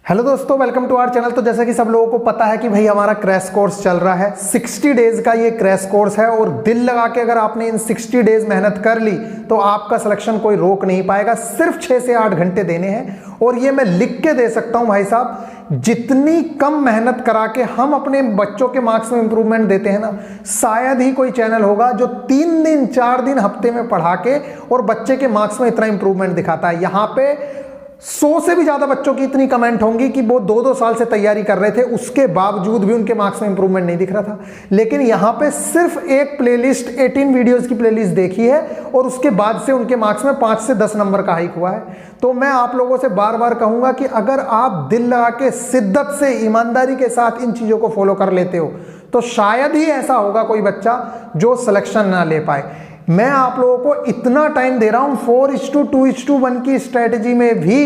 Hello दोस्तों, welcome to our channel. तो जैसा कि सब लोगों को पता है कि भाई हमारा क्रैश कोर्स चल रहा है। 60 डेज का ये क्रैश कोर्स है और दिल लगा के अगर आपने इन 60 डेज मेहनत कर ली तो आपका सिलेक्शन कोई रोक नहीं पाएगा। सिर्फ 6 से 8 घंटे देने हैं और ये मैं लिख के दे सकता हूं भाई साहब, जितनी कम मेहनत करा के हम अपने बच्चों के मार्क्स में इंप्रूवमेंट देते हैं ना, शायद ही कोई चैनल होगा जो 3 दिन 4 दिन हफ्ते में पढ़ा के और बच्चे के मार्क्स में इतना इंप्रूवमेंट दिखाता है। यहाँ पे 100 से भी ज्यादा बच्चों की इतनी कमेंट होंगी कि वो 2-2 साल से तैयारी कर रहे थे, उसके बावजूद भी उनके मार्क्स में इंप्रूवमेंट नहीं दिख रहा था। लेकिन यहां पे सिर्फ एक प्लेलिस्ट 18 वीडियोस की प्लेलिस्ट देखी है और उसके बाद से उनके मार्क्स में 5 से 10 नंबर का हाइक हुआ है। तो मैं आप लोगों से बार बार कहूंगा कि अगर आप दिल लगा के शिद्दत से ईमानदारी के साथ इन चीजों को फॉलो कर लेते हो तो शायद ही ऐसा होगा कोई बच्चा जो सिलेक्शन ना ले पाए। मैं आप लोगों को इतना टाइम दे रहा हूं, 4:2:1 की स्ट्रेटेजी में भी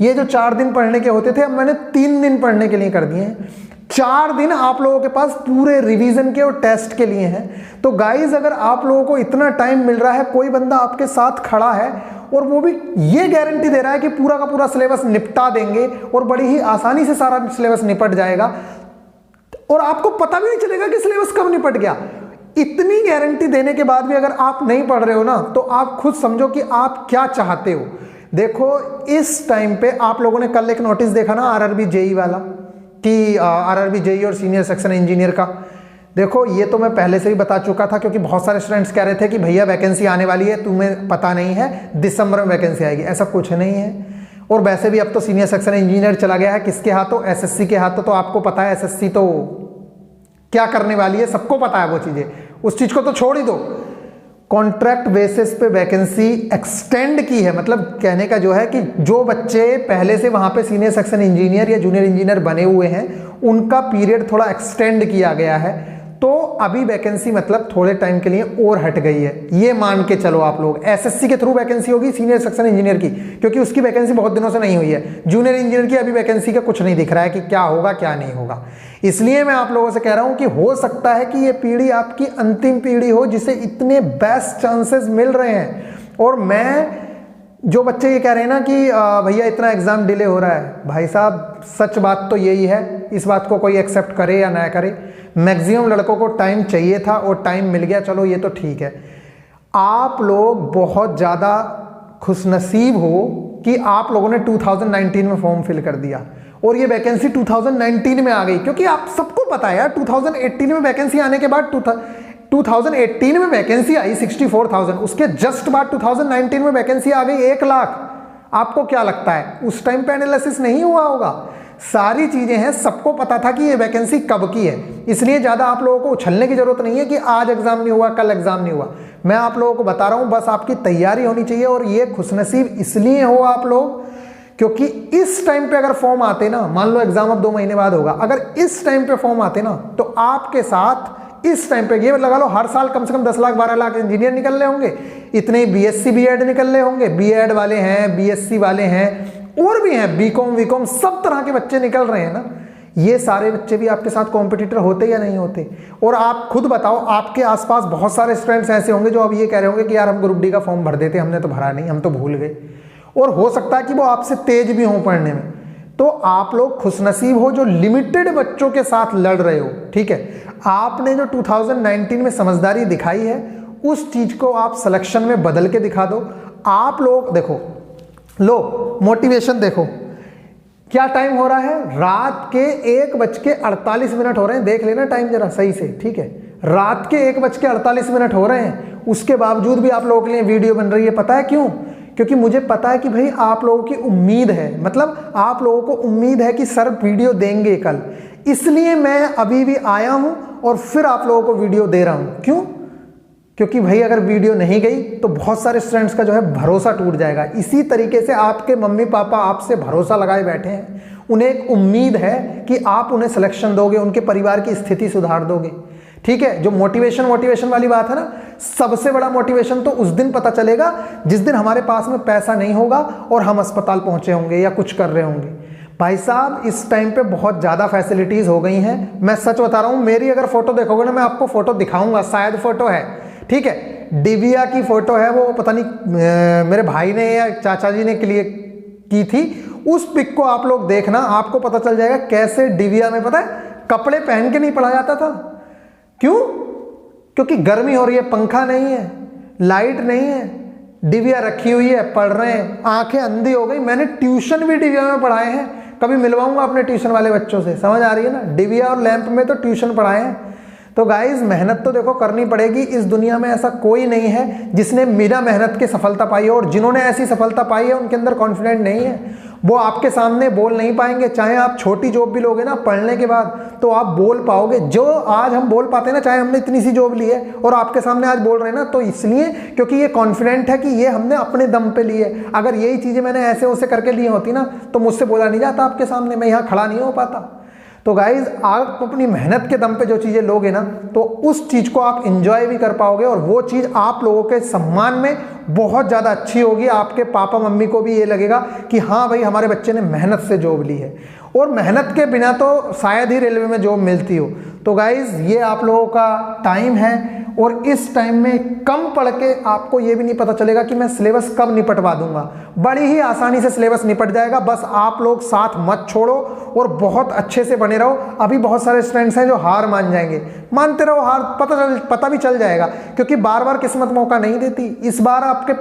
ये जो 4 दिन पढ़ने के होते थे अब मैंने 3 दिन पढ़ने के लिए कर दिए हैं। 4 दिन आप लोगों के पास पूरे रिवीजन के और टेस्ट के लिए हैं। तो गाइज, अगर आप लोगों को इतना टाइम मिल रहा है, कोई बंदा आपके साथ खड़ा है और वो भी ये गारंटी दे रहा है कि पूरा का पूरा सिलेबस निपटा देंगे और बड़ी ही आसानी से सारा सिलेबस निपट जाएगा और आपको पता भी नहीं चलेगा कि सिलेबस कब निपट गया, इतनी गारंटी देने के बाद भी अगर आप नहीं पढ़ रहे हो ना, तो आप खुद समझो कि आप क्या चाहते हो। देखो, इस टाइम पे आप लोगों ने कल एक नोटिस देखा ना आरआरबी जेई वाला, कि आरआरबी जेई और सीनियर सेक्शन इंजीनियर का। देखो, ये तो मैं पहले से ही बता चुका था क्योंकि बहुत सारे स्टूडेंट्स कह रहे थे कि भैया वैकेंसी आने वाली है, तुम्हें पता नहीं है, दिसंबर में वैकेंसी आएगी। ऐसा कुछ नहीं है। और वैसे भी अब तो सीनियर सेक्शन इंजीनियर चला गया है किसके हाथों? एसएससी के हाथों। तो आपको पता है एसएससी तो क्या करने वाली है, सबको पता है वो चीजें, उस चीज को तो छोड़ ही दो। कॉन्ट्रैक्ट बेसिस पे वैकेंसी एक्सटेंड की है। मतलब कहने का जो है कि जो बच्चे पहले से वहां पे सीनियर सेक्शन इंजीनियर या जूनियर इंजीनियर बने हुए हैं उनका पीरियड थोड़ा एक्सटेंड किया गया है। तो अभी वैकेंसी मतलब थोड़े टाइम के लिए और हट गई है, ये मान के चलो आप लोग। एसएससी के थ्रू वैकेंसी होगी सीनियर सेक्शन इंजीनियर की, क्योंकि उसकी वैकेंसी बहुत दिनों से नहीं हुई है। जूनियर इंजीनियर की अभी वैकेंसी का कुछ नहीं दिख रहा है कि क्या होगा क्या नहीं होगा। इसलिए मैं आप लोगों से कह रहा हूं कि हो सकता है कि ये पीढ़ी आपकी अंतिम पीढ़ी हो जिसे इतने बेस्ट चांसेस मिल रहे हैं। और मैं, जो बच्चे ये कह रहे हैं ना कि भैया इतना एग्जाम डिले हो रहा है, भाई साहब सच बात तो यही है, इस बात को कोई एक्सेप्ट करे या ना करे। मैक्सिमम लड़कों को टाइम चाहिए था और टाइम मिल गया, चलो ये तो ठीक है। आप लोग बहुत ज़्यादा खुशनसीब हो कि आप लोगों ने 2019 में फॉर्म फिल कर दिया और ये वैकेंसी 2019 में आ गई। क्योंकि आप सबको पता है यार, 2018 में वैकेंसी आने के बाद 2018 में वैकेंसी आई 64,000, उसके जस्ट बाद 2019 में वैकेंसी आ गई 1 लाख। आपको क्या लगता है उस टाइम पे एनालिसिस नहीं हुआ होगा? सारी चीजें हैं, सबको पता था कि ये वैकेंसी कब की है। इसलिए ज्यादा आप लोगों को उछलने की जरूरत नहीं है कि आज एग्जाम नहीं हुआ, कल एग्जाम नहीं हुआ। मैं आप लोगों को बता रहा हूं, बस आपकी तैयारी होनी चाहिए। और ये खुशनसीब इसलिए हो आप लोग क्योंकि इस टाइम पे अगर फॉर्म आते ना, मान लो एग्जाम अब 2 महीने बाद होगा, अगर इस टाइम पे फॉर्म आते ना तो आपके साथ इस टाइम पे ये लगा लो हर साल कम से कम 10 लाख 12 लाख इंजीनियर निकल रहे होंगे, इतने बीएससी बीएड निकल रहे होंगे, बीएड वाले हैं, बीएससी वाले हैं और भी हैं, बीकॉम वीकॉम सब तरह के बच्चे निकल रहे हैं ना। ये सारे बच्चे भी आपके साथ कॉम्पिटिटर होते या नहीं होते? और आप खुद बताओ, आपके आसपास बहुत सारे स्टूडेंट्स ऐसे होंगे जो अब ये कह रहे होंगे कि यार हम ग्रुप डी का फॉर्म भर देते, हमने तो भरा नहीं, हम तो भूल गए। और हो सकता है कि वो आपसे तेज भी हों पढ़ने में। तो आप लोग खुशनसीब हो जो लिमिटेड बच्चों के साथ लड़ रहे हो, ठीक है। आपने जो 2019 में समझदारी दिखाई है उस चीज को आप सिलेक्शन में बदल के दिखा दो। आप लोग देखो, लो मोटिवेशन देखो, क्या टाइम हो रहा है? रात के 1:48 हो रहे हैं। देख लेना टाइम जरा सही से, ठीक है। रात के 1:48 हो रहे हैं, उसके बावजूद भी आप लोगों के लिए वीडियो बन रही है। पता है क्यों? क्योंकि मुझे पता है कि भाई आप लोगों की उम्मीद है, मतलब आप लोगों को उम्मीद है कि सर वीडियो देंगे कल, इसलिए मैं अभी भी आया हूं और फिर आप लोगों को वीडियो दे रहा हूं। क्यों? क्योंकि भाई अगर वीडियो नहीं गई तो बहुत सारे स्टूडेंट्स का जो है भरोसा टूट जाएगा। इसी तरीके से आपके मम्मी पापा आपसे भरोसा लगाए बैठे हैं, उन्हें एक उम्मीद है कि आप उन्हें सिलेक्शन दोगे, उनके परिवार की स्थिति सुधार दोगे, ठीक है। जो मोटिवेशन वाली बात है ना, सबसे बड़ा मोटिवेशन तो उस दिन पता चलेगा जिस दिन हमारे पास में पैसा नहीं होगा और हम अस्पताल पहुंचे होंगे या कुछ कर रहे होंगे। भाई साहब, इस टाइम पे बहुत ज्यादा फैसिलिटीज हो गई हैं। मैं सच बता रहा हूं, मेरी अगर फोटो देखोगे ना, मैं आपको फोटो दिखाऊंगा, शायद फोटो है, ठीक है। दिव्या की फोटो है, वो पता नहीं मेरे भाई ने या चाचा जी ने क्लिक की थी, उस पिक को आप लोग देखना, आपको पता चल जाएगा कैसे डिविया में पता है कपड़े पहन के नहीं पढ़ा जाता था। क्यों? क्योंकि गर्मी हो रही है, पंखा नहीं है, लाइट नहीं है, डिविया रखी हुई है, पढ़ रहे हैं, आंखें अंधी हो गई। मैंने ट्यूशन भी डिविया में पढ़ाए हैं, कभी मिलवाऊंगा अपने ट्यूशन वाले बच्चों से, समझ आ रही है ना। डिविया और लैंप में तो ट्यूशन पढ़ाए हैं। तो गाइज मेहनत तो देखो करनी पड़ेगी। इस दुनिया में ऐसा कोई नहीं है जिसने बिना मेहनत के सफलता पाई है, और जिन्होंने ऐसी सफलता पाई है उनके अंदर कॉन्फिडेंट नहीं है, वो आपके सामने बोल नहीं पाएंगे। चाहे आप छोटी जॉब भी लोगे ना पढ़ने के बाद, तो आप बोल पाओगे। जो आज हम बोल पाते हैं ना, चाहे हमने इतनी सी जॉब ली है और आपके सामने आज बोल रहे हैं ना, तो इसलिए क्योंकि ये कॉन्फिडेंट है कि ये हमने अपने दम पे ली है। अगर यही चीजें मैंने ऐसे वैसे करके ली होती ना, तो मुझसे बोला नहीं जाता आपके सामने, मैं यहाँ खड़ा नहीं हो पाता। तो गाइज आप अपनी मेहनत के दम पे जो चीजें लोगे ना, तो उस चीज को आप एंजॉय भी कर पाओगे, और वो चीज आप लोगों के सम्मान में बहुत ज्यादा अच्छी होगी। आपके पापा मम्मी को भी ये लगेगा कि हाँ भाई हमारे बच्चे ने मेहनत से जॉब ली है, और मेहनत के बिना तो शायद ही रेलवे में जॉब मिलती हो। तो गाइज ये आप लोगों का टाइम है, और इस टाइम में कम पढ़ के आपको ये भी नहीं पता चलेगा कि मैं सिलेबस कब निपटवा दूंगा। बड़ी ही आसानी से सिलेबस निपट जाएगा, बस आप लोग साथ मत छोड़ो और बहुत अच्छे से बने रहो। अभी बहुत सारे स्टूडेंट्स हैं जो हार मान जाएंगे, मानते रहो, हार पता भी चल जाएगा, क्योंकि बार बार किस्मत मौका नहीं देती। इस बार आपके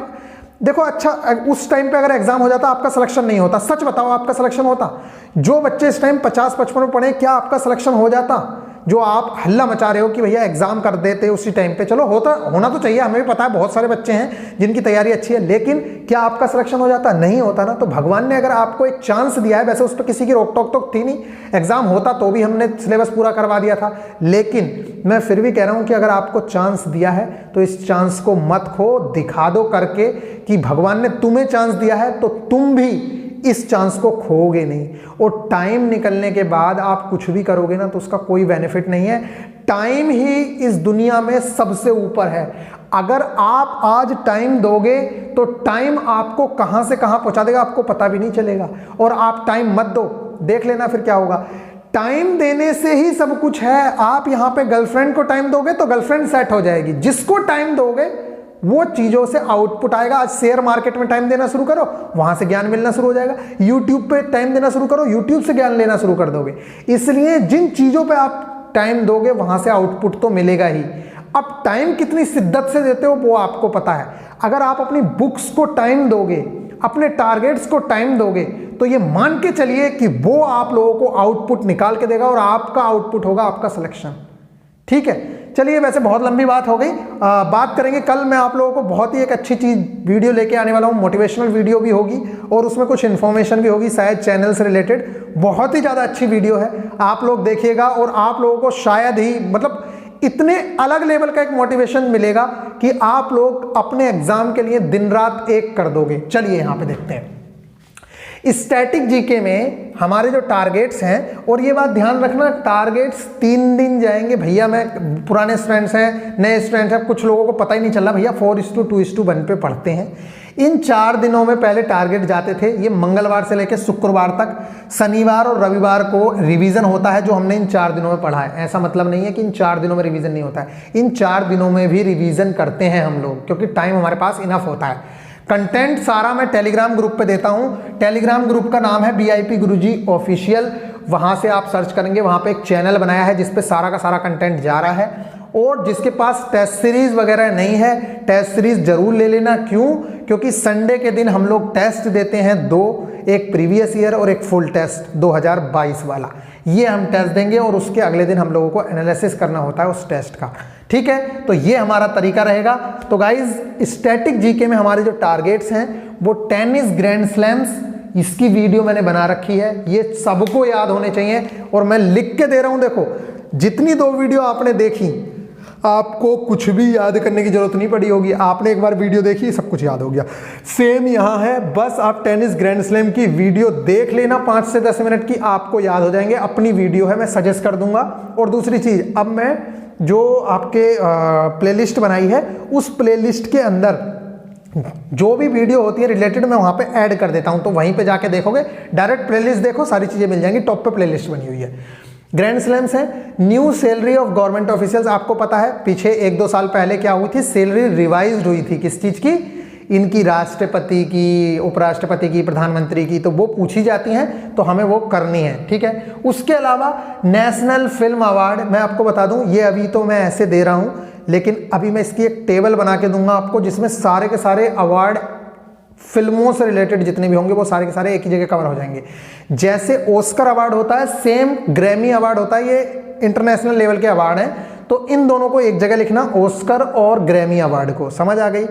देखो, अच्छा उस टाइम पे अगर एग्जाम हो जाता आपका सिलेक्शन नहीं होता, सच बताओ आपका सिलेक्शन होता? जो बच्चे इस टाइम 50-55 में पढ़े, क्या आपका सिलेक्शन हो जाता? जो आप हल्ला मचा रहे हो कि भैया एग्जाम कर देते उसी टाइम पे, चलो होना तो चाहिए, हमें भी पता है बहुत सारे बच्चे हैं जिनकी तैयारी अच्छी है, लेकिन क्या आपका सिलेक्शन हो जाता? नहीं होता ना। तो भगवान ने अगर आपको एक चांस दिया है, वैसे उस पर किसी की रोक टोक तो थी नहीं, एग्जाम होता तो भी हमने सिलेबस पूरा करवा दिया था, लेकिन मैं फिर भी कह रहा हूं कि अगर आपको चांस दिया है तो इस चांस को मत खो, दिखा दो करके कि भगवान ने तुम्हें चांस दिया है, तो तुम भी इस चांस को खोओगे नहीं। और टाइम निकलने के बाद आप कुछ भी करोगे ना, तो उसका कोई बेनिफिट नहीं है। टाइम ही इस दुनिया में सबसे ऊपर है। अगर आप आज टाइम दोगे तो टाइम आपको कहां से कहां पहुंचा देगा आपको पता भी नहीं चलेगा। और आप टाइम मत दो, देख लेना फिर क्या होगा। टाइम देने से ही सब कुछ है। आप यहां पे गर्लफ्रेंड को टाइम दोगे तो गर्लफ्रेंड सेट हो जाएगी, जिसको टाइम दोगे वो चीजों से आउटपुट आएगा। आज शेयर मार्केट में टाइम देना शुरू करो, वहां से ज्ञान मिलना शुरू हो जाएगा। यूट्यूब पे टाइम देना शुरू करो, यूट्यूब से ज्ञान लेना शुरू कर दोगे। इसलिए जिन चीजों पे आप टाइम दोगे वहां से आउटपुट तो मिलेगा ही। अब टाइम कितनी शिद्दत से देते हो वो आपको पता है। अगर आप अपनी बुक्स को टाइम दोगे, अपने टारगेट्स को टाइम दोगे, तो ये मान के चलिए कि वो आप लोगों को आउटपुट निकाल के देगा, और आपका आउटपुट होगा आपका सिलेक्शन। ठीक है, चलिए वैसे बहुत लंबी बात हो गई, बात करेंगे कल। मैं आप लोगों को बहुत ही एक अच्छी चीज वीडियो लेके आने वाला हूँ, मोटिवेशनल वीडियो भी होगी और उसमें कुछ इन्फॉर्मेशन भी होगी, शायद चैनल से रिलेटेड। बहुत ही ज़्यादा अच्छी वीडियो है, आप लोग देखिएगा और आप लोगों को शायद ही मतलब इतने अलग लेवल का एक मोटिवेशन मिलेगा कि आप लोग अपने एग्जाम के लिए दिन रात एक कर दोगे। चलिए यहाँ पे देखते हैं। स्टैटिक जीके में हमारे जो टारगेट्स हैं, और ये बात ध्यान रखना, टारगेट्स 3 दिन जाएंगे भैया। मैं पुराने स्टूडेंट्स हैं, नए स्टूडेंट्स हैं, कुछ लोगों को पता ही नहीं चल रहा भैया 4:2:1 पे पढ़ते हैं। इन 4 दिनों में पहले टारगेट जाते थे, ये मंगलवार से लेकर शुक्रवार तक। शनिवार और रविवार को रिवीजन होता है, जो हमने इन 4 दिनों में पढ़ा है। ऐसा मतलब नहीं है कि इन 4 दिनों में रिवीजन नहीं होता है, इन 4 दिनों में भी रिवीजन करते हैं हम लोग, क्योंकि टाइम हमारे पास इनफ होता है। कंटेंट सारा मैं टेलीग्राम ग्रुप पे देता हूं। टेलीग्राम ग्रुप का नाम है VIP गुरुजी ऑफिशियल। वहां से आप सर्च करेंगे, वहां पे एक चैनल बनाया है जिसपे सारा का सारा कंटेंट जा रहा है। और जिसके पास टेस्ट सीरीज वगैरह नहीं है, टेस्ट सीरीज जरूर ले लेना। क्यों? क्योंकि संडे के दिन हम लोग टेस्ट देते हैं 2, एक प्रीवियस ईयर और एक फुल टेस्ट 2022 वाला। ये हम टेस्ट देंगे और उसके अगले दिन हम लोगों को एनालिसिस करना होता है उस टेस्ट का। ठीक है, तो ये हमारा तरीका रहेगा। तो गाइज स्टैटिक जीके में हमारे जो टारगेट्स हैं वो टेनिस ग्रैंड स्लैम्स, इसकी वीडियो मैंने बना रखी है, ये सबको याद होने चाहिए। और मैं लिख के दे रहा हूं, देखो जितनी 2 वीडियो आपने देखी, आपको कुछ भी याद करने की जरूरत नहीं पड़ी होगी। आपने एक बार वीडियो देखी, सब कुछ याद हो गया। सेम यहाँ है, बस आप टेनिस ग्रैंड स्लैम की वीडियो देख लेना, 5 से 10 मिनट की, आपको याद हो जाएंगे। अपनी वीडियो है, मैं सजेस्ट कर दूंगा। और दूसरी चीज, अब मैं जो आपके प्लेलिस्ट बनाई है, उस प्लेलिस्ट के अंदर जो भी वीडियो होती है रिलेटेड, मैं वहां पे ऐड कर देता हूं। तो वहीं पे जाके देखोगे, डायरेक्ट प्लेलिस्ट देखो, सारी चीजें मिल जाएंगी। टॉप पे प्लेलिस्ट बनी हुई है। ग्रैंड स्लैम्स है, new salary of government officials. आपको पता है पीछे 1-2 साल पहले क्या हुई थी, सैलरी रिवाइज्ड हुई थी। किस चीज की? इनकी राष्ट्रपति की, उपराष्ट्रपति की, प्रधानमंत्री की, तो वो पूछी जाती हैं, तो हमें वो करनी है, ठीक है। उसके अलावा नेशनल फिल्म अवार्ड मैं आपको बता दूं, ये अभी तो मैं ऐसे दे रहा हूं, लेकिन अभी मैं इसकी एक टेबल बना के दूंगा आपको, जिसमें सारे के सारे अवार्ड फिल्मों से रिलेटेड जितने भी होंगे वो सारे के सारे एक ही जगह कवर हो जाएंगे। जैसे ऑस्कर अवार्ड होता है, सेम ग्रैमी अवार्ड होता है, ये इंटरनेशनल लेवल के अवार्ड हैं, तो इन दोनों को एक जगह लिखना, ऑस्कर और ग्रैमी अवार्ड को, समझ आ गई।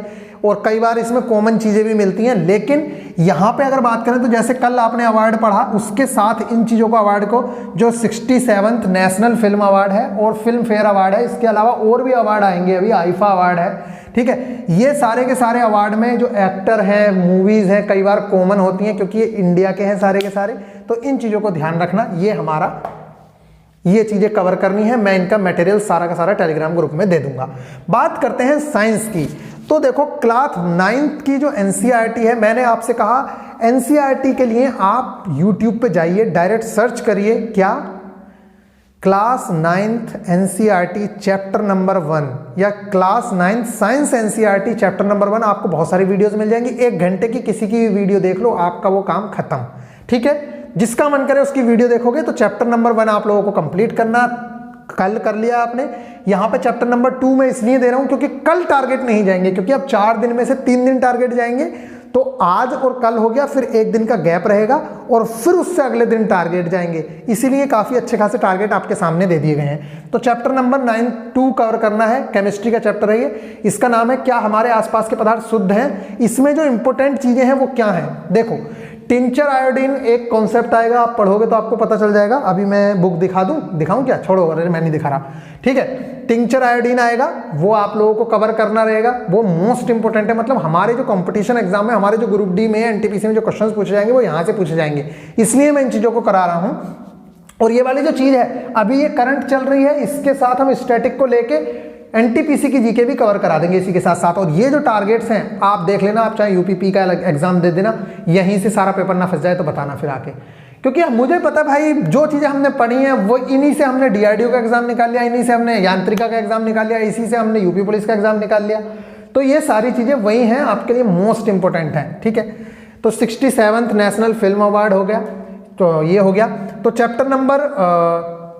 और कई बार इसमें कॉमन चीजें भी मिलती हैं, लेकिन यहां पे अगर बात करें तो जैसे कल आपने अवार्ड पढ़ा, उसके साथ इन चीजों को अवार्ड को, जो 67th नेशनल फिल्म अवार्ड है और फिल्म फेयर अवार्ड है, इसके अलावा और भी अवार्ड आएंगे, अभी आईफा अवार्ड है, ठीक है। ये सारे के सारे अवार्ड में जो एक्टर हैं, मूवीज हैं, कई बार कॉमन होती हैं क्योंकि ये इंडिया के हैं सारे के सारे, तो इन चीजों को ध्यान रखना। ये हमारा, ये चीजें कवर करनी है, मैं इनका मटेरियल सारा का सारा टेलीग्राम ग्रुप में दे दूंगा। बात करते हैं साइंस की, तो देखो क्लास 9th की जो एनसीईआरटी है, मैंने आपसे कहा एनसीईआरटी के लिए आप यूट्यूब पे जाइए, डायरेक्ट सर्च करिए, क्या class 9th NCERT chapter number 1 या class 9th science NCERT chapter number 1, आपको बहुत सारी वीडियोस मिल जाएंगी। 1 घंटे की किसी की भी वीडियो देख लो, आपका वो काम खत्म, ठीक है। जिसका मन करे उसकी वीडियो देखोगे, तो चैप्टर नंबर 1 आप लोगों को कंप्लीट करना, कल कर लिया आपने। यहां पे चैप्टर नंबर 2 मैं इसलिए दे रहा हूं क्योंकि कल टारगेट नहीं जाएंगे, क्योंकि अब 4 दिन में से 3 दिन टारगेट जाएंगे, तो आज और कल हो गया, फिर 1 दिन का गैप रहेगा और फिर उससे अगले दिन टारगेट जाएंगे, इसीलिए काफी अच्छे खासे टारगेट आपके सामने दे दिए गए हैं। तो चैप्टर नंबर 9(2) कवर करना है, केमिस्ट्री का चैप्टर है ये, इसका नाम है क्या हमारे आसपास के पदार्थ शुद्ध हैं। इसमें जो इंपॉर्टेंट चीजें हैं वो क्या हैं, देखो टिंचर आयोडीन एक कॉन्सेप्ट आएगा, आप पढ़ोगे तो आपको पता चल जाएगा। अभी मैं बुक दिखा दूं, दिखाऊं क्या, छोड़ो, अरे मैं नहीं दिखा रहा, ठीक है। टिंचर आयोडीन आएगा, वो आप लोगों को कवर करना रहेगा, वो मोस्ट इंपोर्टेंट है। मतलब हमारे जो कंपटीशन एग्जाम में, हमारे जो ग्रुप डी में, एनटीपीसी में जो क्वेश्चंस पूछे जाएंगे वो यहाँ से पूछे जाएंगे, इसलिए मैं इन चीजों को करा रहा हूँ। और ये वाली जो चीज है अभी ये करंट चल रही है, इसके साथ हम स्टैटिक को लेके एनटीपीसी की जीके भी कवर करा देंगे इसी के साथ साथ। और ये जो टारगेट्स हैं आप देख लेना, आप चाहे यूपीपी का एग्जाम दे देना, यहीं से सारा पेपर ना फंस जाए तो बताना फिर आके, क्योंकि मुझे पता भाई जो चीजें हमने पढ़ी हैं वो इन्हीं से हमने डीआरडीओ का एग्जाम निकाल लिया, इन्हीं से हमने यांत्रिका का एग्जाम निकाल लिया, इसी से हमने यूपी पुलिस का एग्जाम निकाल लिया, तो ये सारी चीजें वही हैं, आपके लिए मोस्ट इंपोर्टेंट हैं, ठीक है। तो 67th नेशनल फिल्म अवार्ड हो गया, तो ये हो गया। तो चैप्टर नंबर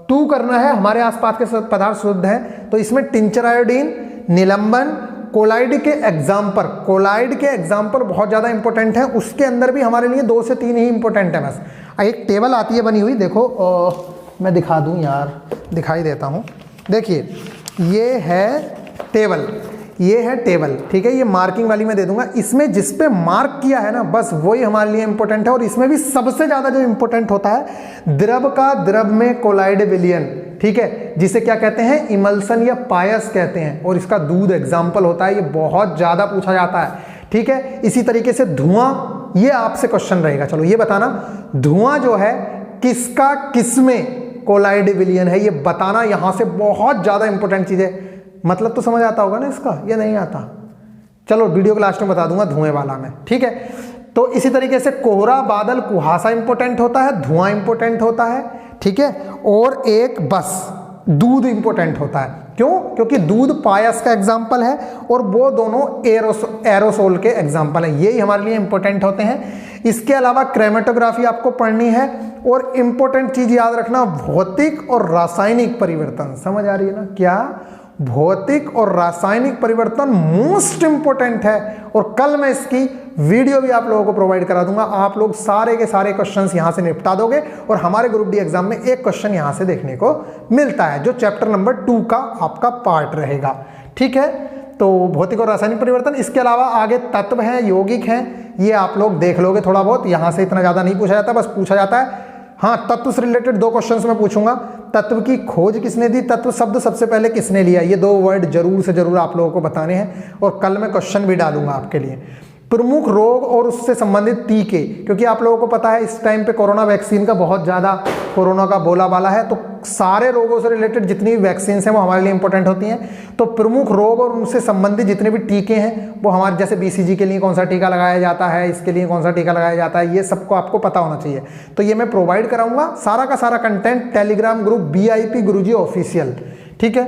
2 करना है, हमारे आसपास के पदार्थ शुद्ध हैं, तो इसमें टिंचर आयोडीन, निलंबन, कोलाइड के एग्जाम्पल, कोलाइड के एग्जाम्पल बहुत ज्यादा इंपॉर्टेंट है, उसके अंदर भी हमारे लिए 2 से 3 ही इंपॉर्टेंट है बस। एक टेबल आती है बनी हुई, देखो मैं दिखा दूं यार, दिखाई देता हूं, देखिए ये है टेबल, ये है टेबल, ठीक है। ये मार्किंग वाली मैं दे दूंगा, इसमें जिस पे मार्क किया है ना बस वही हमारे लिए इंपॉर्टेंट है। और इसमें भी सबसे ज्यादा जो इंपॉर्टेंट होता है द्रव का द्रव में कोलाइड विलयन, ठीक है, जिसे क्या कहते हैं, इमल्सन या पायस कहते हैं, और इसका दूध एग्जाम्पल होता है, ये बहुत ज्यादा पूछा जाता है, ठीक है। इसी तरीके से धुआं, ये आपसे क्वेश्चन रहेगा, चलो ये बताना धुआं जो है किसका किसमें कोलाइड विलयन है, ये बताना, यहां से बहुत ज्यादा इंपॉर्टेंट चीज है। मतलब तो समझ आता होगा ना इसका, ये नहीं आता, चलो वीडियो के लास्ट में बता दूंगा धुएं वाला में, ठीक है। तो इसी तरीके से कोहरा, बादल, कुहासा इंपॉर्टेंट होता है, धुआं इंपॉर्टेंट होता है, ठीक है। और एक बस दूध इंपॉर्टेंट होता है, क्यों, क्योंकि दूध पायस का एग्जाम्पल है और वो दोनों एरोसोल के एग्जाम्पल हैं, यही हमारे लिए इंपॉर्टेंट होते हैं। इसके अलावा क्रोमेटोग्राफी आपको पढ़नी है, और इंपॉर्टेंट चीज याद रखना भौतिक और रासायनिक परिवर्तन, समझ आ रही है ना, क्या भौतिक और रासायनिक परिवर्तन मोस्ट इंपोर्टेंट है। और कल मैं इसकी वीडियो भी आप लोगों को प्रोवाइड करा दूंगा, आप लोग सारे के सारे क्वेश्चंस यहां से निपटा दोगे, और हमारे ग्रुप डी एग्जाम में एक क्वेश्चन यहां से देखने को मिलता है जो चैप्टर नंबर 2 का आपका पार्ट रहेगा, ठीक है। तो भौतिक और रासायनिक परिवर्तन, इसके अलावा आगे तत्व हैं, यौगिक हैं, ये आप लोग देख लोगे थोड़ा बहुत, यहां से इतना ज्यादा नहीं पूछा जाता, बस पूछा जाता है हाँ तत्व से रिलेटेड 2 क्वेश्चंस मैं पूछूंगा। तत्व की खोज किसने दी, तत्व शब्द सबसे पहले किसने लिया, ये 2 वर्ड जरूर से जरूर आप लोगों को बताने हैं, और कल मैं क्वेश्चन भी डालूंगा आपके लिए। प्रमुख रोग और उससे संबंधित टीके, क्योंकि आप लोगों को पता है इस टाइम पे कोरोना वैक्सीन का बहुत ज़्यादा कोरोना का बोलाबाला है, तो सारे रोगों से रिलेटेड जितनी भी वैक्सीन हैं वो हमारे लिए इंपॉर्टेंट होती हैं। तो प्रमुख रोग और उनसे संबंधित जितने भी टीके हैं वो हमारे, जैसे बीसीजी के लिए कौन सा टीका लगाया जाता है, इसके लिए कौन सा टीका लगाया जाता है, ये सबको आपको पता होना चाहिए। तो ये मैं प्रोवाइड कराऊंगा सारा का सारा कंटेंट टेलीग्राम ग्रुप VIP गुरुजी ऑफिशियल, ठीक है।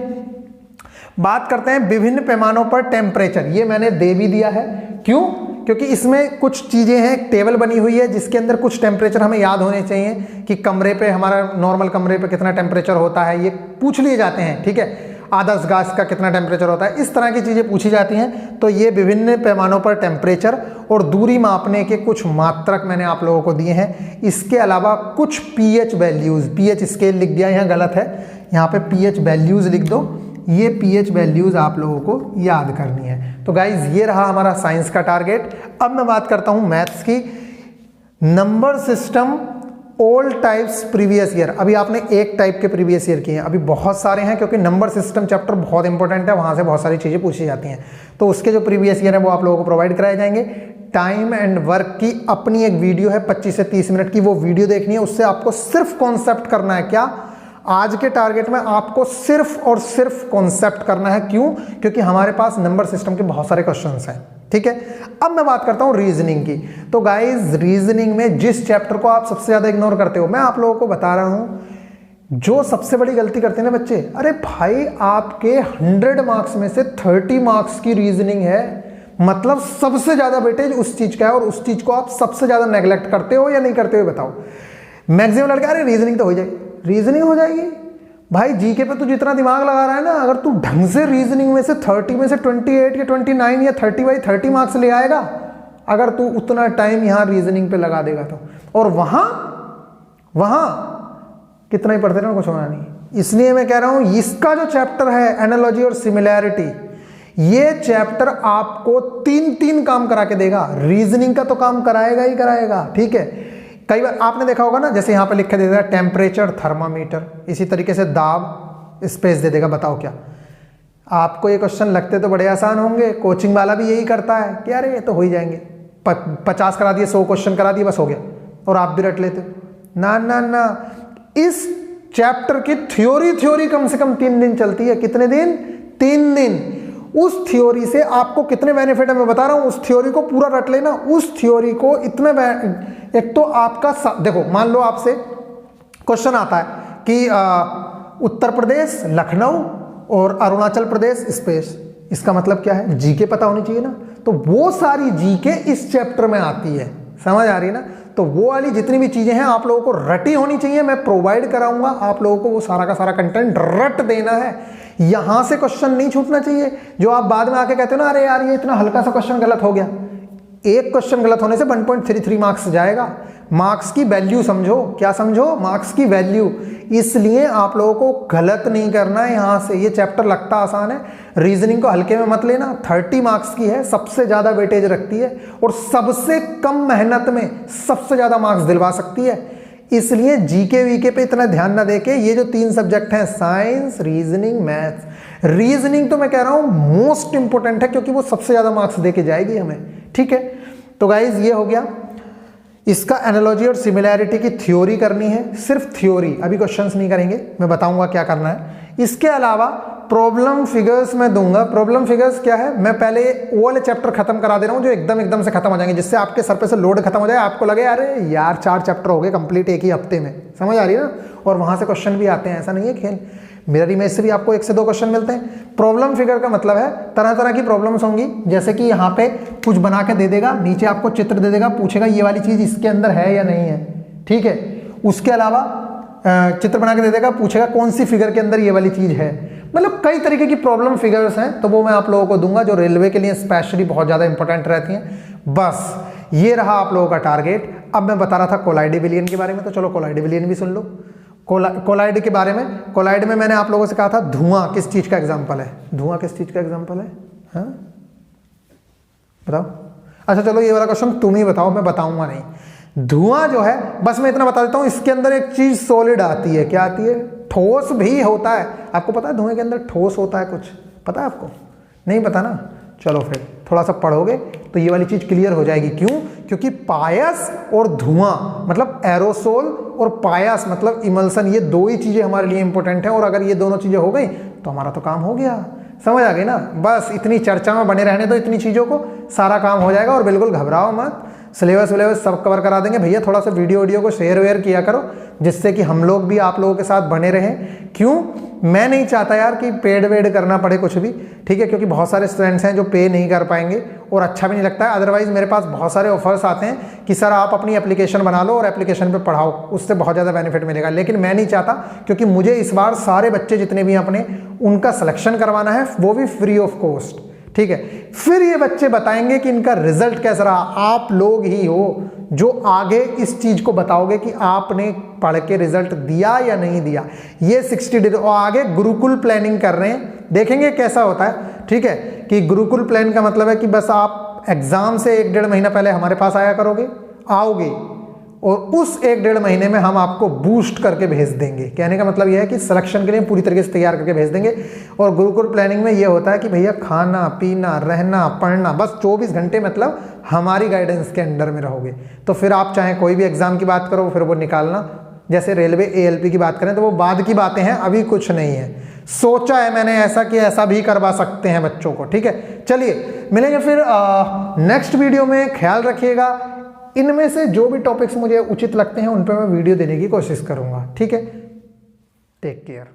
बात करते हैं विभिन्न पैमानों पर टेम्परेचर, ये मैंने दे भी दिया है, क्यों? क्योंकि इसमें कुछ चीज़ें हैं, एक टेबल बनी हुई है जिसके अंदर कुछ टेम्परेचर हमें याद होने चाहिए कि कमरे पे, हमारा नॉर्मल कमरे पे कितना टेम्परेचर होता है, ये पूछ लिए जाते हैं, ठीक है। आदर्श गैस का कितना टेम्परेचर होता है, इस तरह की चीज़ें पूछी जाती हैं। तो ये विभिन्न पैमानों पर टेम्परेचर और दूरी मापने के कुछ मात्रक मैंने आप लोगों को दिए हैं। इसके अलावा कुछ पीएच वैल्यूज़, पीएच स्केल लिख दिया, यहाँ गलत है, यहाँ पे पीएच वैल्यूज़ लिख दो। ये पीएच वैल्यूज़ आप लोगों को याद करनी है। तो गाइज ये रहा हमारा साइंस का टारगेट। अब मैं बात करता हूँ मैथ्स की। Number system all types previous year. अभी आपने एक टाइप के प्रीवियस ईयर किए हैं, अभी बहुत सारे हैं क्योंकि नंबर सिस्टम चैप्टर बहुत इंपॉर्टेंट है, वहाँ से बहुत सारी चीज़ें पूछी जाती हैं। तो उसके जो प्रीवियस ईयर है वो आप लोगों को प्रोवाइड कराए जाएंगे। टाइम एंड वर्क की अपनी एक वीडियो है 25 से 30 मिनट की, वो वीडियो देखनी है। उससे आपको सिर्फ कॉन्सेप्ट करना है। क्या? आज के टारगेट में आपको सिर्फ और सिर्फ कॉन्सेप्ट करना है। क्यों? क्योंकि हमारे पास नंबर सिस्टम के बहुत सारे क्वेश्चंस हैं, ठीक है। अब मैं बात करता हूं रीजनिंग की। तो गाइस रीजनिंग में जिस चैप्टर को आप सबसे ज्यादा इग्नोर करते हो, मैं आप लोगों को बता रहा हूं, जो सबसे बड़ी गलती करते हैं ना बच्चे, अरे भाई आपके 100 मार्क्स में से 30 मार्क्स की रीजनिंग है, मतलब सबसे ज्यादा वेटेज उस चीज का है, और उस चीज को आप सबसे ज्यादा नेग्लेक्ट करते हो या नहीं करते हो बताओ। मैक्सिमम लड़के अरे रीजनिंग तो हो जाएगी, रीजनिंग हो जाएगी। भाई जीके पे तू जितना दिमाग लगा रहा है ना, अगर तू ढंग से रीजनिंग में से 30 में से 28 या 29 या 30/30 मार्क्स ले आएगा, अगर तू उतना टाइम यहां रीजनिंग पे लगा देगा तो। और वहां कितना ही पढ़ते ना, कुछ होना नहीं। इसलिए मैं कह रहा हूं इसका जो चैप्टर है एनालॉजी और सिमिलैरिटी, ये चैप्टर आपको 3 काम करा के देगा। रीजनिंग का तो काम कराएगा ही कराएगा, ठीक है। कई बार आपने देखा होगा ना, जैसे यहाँ पे लिख के दे देगा टेम्परेचर थर्मामीटर, इसी तरीके से दाब स्पेस दे देगा। बताओ क्या आपको ये क्वेश्चन लगते तो बड़े आसान होंगे? कोचिंग वाला भी यही करता है कि अरे ये तो हो ही जाएंगे, 50 करा दिए, 100 क्वेश्चन करा दिए, बस हो गया, और आप भी रट लेते हो। ना ना ना, इस चैप्टर की थ्योरी कम से कम 3 दिन चलती है। कितने दिन? 3 दिन। उस थ्योरी से आपको कितने बेनिफिट है मैं बता रहा हूं। उस थ्योरी को पूरा रट लेना। उस थ्योरी को इतने, एक तो आपका देखो, मान लो आपसे क्वेश्चन आता है कि उत्तर प्रदेश, लखनऊ और अरुणाचल प्रदेश स्पेस, इसका मतलब क्या है? जीके पता होनी चाहिए ना। तो वो सारी जीके इस चैप्टर में आती है, समझ आ रही है ना। तो वो वाली जितनी भी चीजें हैं आप लोगों को रटी होनी चाहिए। मैं प्रोवाइड कराऊंगा आप लोगों को, वो सारा का सारा कंटेंट रट देना है। यहां से क्वेश्चन नहीं छूटना चाहिए। जो आप बाद में आके कहते हो ना, अरे यार ये इतना हल्का सा क्वेश्चन गलत हो गया, एक क्वेश्चन गलत होने से 1.33 मार्क्स जाएगा। मार्क्स की वैल्यू समझो। क्या समझो? मार्क्स की वैल्यू। इसलिए आप लोगों को गलत नहीं करना है यहां से। ये चैप्टर लगता आसान है, रीजनिंग को हल्के में मत लेना। 30 मार्क्स की है, सबसे ज्यादा वेटेज रखती है, और सबसे कम मेहनत में सबसे ज्यादा मार्क्स दिलवा सकती है। इसलिए जीके वीके पे इतना ध्यान ना देके ये जो 3 सब्जेक्ट हैं, साइंस, रीजनिंग, मैथ्स। रीजनिंग तो मैं कह रहा हूं मोस्ट इंपोर्टेंट है, क्योंकि वो सबसे ज्यादा मार्क्स देके जाएगी हमें, ठीक है। तो गाइज ये हो गया। इसका एनालॉजी और सिमिलैरिटी की थ्योरी करनी है, सिर्फ थ्योरी, अभी क्वेश्चंस नहीं करेंगे, मैं बताऊंगा क्या करना है। इसके अलावा प्रॉब्लम फिगर्स मैं दूंगा। प्रॉब्लम फिगर्स क्या है? मैं पहले वो वाले चैप्टर खत्म करा दे रहा हूं जो एकदम से खत्म हो जाएंगे, जिससे आपके सर पे से लोड खत्म हो जाए, आपको लगे अरे यार 4 चैप्टर हो गए कंप्लीट एक ही हफ्ते में, समझ आ रही है ना। और वहां से क्वेश्चन भी आते हैं, ऐसा नहीं है खेल। मिरर इमेज से भी आपको 1 से 2 क्वेश्चन मिलते हैं। प्रॉब्लम फिगर का मतलब है तरह तरह की प्रॉब्लम्स होंगी, जैसे कि यहाँ पे कुछ बना के दे देगा, नीचे आपको चित्र दे देगा, पूछेगा ये वाली चीज इसके अंदर है या नहीं है, ठीक है। उसके अलावा चित्र बना के दे देगा, पूछेगा कौन सी फिगर के अंदर ये वाली चीज है। मतलब कई तरीके की प्रॉब्लम फिगर्स हैं, तो वो मैं आप लोगों को दूंगा, जो रेलवे के लिए स्पेशली बहुत ज्यादा इंपॉर्टेंट रहती हैं। बस ये रहा आप लोगों का टारगेट। अब मैं बता रहा था कोलाइड विलियन के बारे में, तो चलो कोलाइड विलियन भी सुन लो। कोलाइड के बारे में, कोलाइड में मैंने आप लोगों से कहा था धुआं किस चीज का एग्जाम्पल है? धुआं किस चीज का एग्जाम्पल है? हाँ बताओ। अच्छा चलो ये वाला क्वेश्चन तुम ही बताओ, मैं बताऊंगा नहीं। धुआं जो है, बस मैं इतना बता देता हूं, इसके अंदर एक चीज सॉलिड आती है। क्या आती है? ठोस भी होता है। आपको पता है धुएं के अंदर ठोस होता है कुछ? पता है आपको? नहीं पता ना? चलो फिर थोड़ा सा पढ़ोगे तो ये वाली चीज क्लियर हो जाएगी। क्यों? क्योंकि पायस और धुआं मतलब एरोसोल, और पायस मतलब इमल्सन, ये 2 ही चीजें हमारे लिए इंपॉर्टेंट हैं। और अगर ये दोनों चीजें हो गई तो हमारा तो काम हो गया, समझ आ गई ना। बस इतनी चर्चा में बने रहने दो, इतनी चीजों को, सारा काम हो जाएगा। और बिल्कुल घबराओ मत, सिलेबस विलेबस सब कवर करा देंगे। भैया थोड़ा सा वीडियो को शेयर वेयर किया करो, जिससे कि हम लोग भी आप लोगों के साथ बने रहें। क्यों, मैं नहीं चाहता यार कि पेड वेड करना पड़े कुछ भी, ठीक है, क्योंकि बहुत सारे स्टूडेंट्स हैं जो पे नहीं कर पाएंगे और अच्छा भी नहीं लगता है। अदरवाइज मेरे पास बहुत सारे ऑफर्स आते हैं कि सर आप अपनी एप्लीकेशन बना लो और एप्लीकेशन पे पढ़ाओ, उससे बहुत ज़्यादा बेनिफिट मिलेगा। लेकिन मैं नहीं चाहता, क्योंकि मुझे इस बार सारे बच्चे जितने भी अपने उनका सिलेक्शन करवाना है, वो भी फ्री ऑफ कॉस्ट, ठीक है। फिर ये बच्चे बताएंगे कि इनका रिजल्ट कैसा रहा। आप लोग ही हो जो आगे इस चीज को बताओगे कि आपने पढ़ के रिजल्ट दिया या नहीं दिया। ये 60 डेज और आगे गुरुकुल प्लानिंग कर रहे हैं, देखेंगे कैसा होता है, ठीक है। कि गुरुकुल प्लान का मतलब है कि बस आप एग्जाम से 1-1.5 महीना पहले हमारे पास आया करोगे, आओगे, और उस 1-1.5 महीने में हम आपको बूस्ट करके भेज देंगे। कहने का मतलब यह है कि सिलेक्शन के लिए पूरी तरीके से तैयार करके भेज देंगे। और गुरुकुल प्लानिंग में यह होता है कि भैया खाना पीना रहना पढ़ना बस 24 घंटे मतलब हमारी गाइडेंस के अंडर में रहोगे। तो फिर आप चाहे कोई भी एग्जाम की बात करो, फिर वो निकालना, जैसे रेलवे ALP की बात करें तो वो बाद की बातें हैं, अभी कुछ नहीं है। सोचा है मैंने ऐसा कि ऐसा भी करवा सकते हैं बच्चों को, ठीक है। चलिए मिलेंगे फिर नेक्स्ट वीडियो में, ख्याल रखिएगा। इनमें से जो भी टॉपिक्स मुझे उचित लगते हैं उन पर मैं वीडियो देने की कोशिश करूंगा, ठीक है। Take care.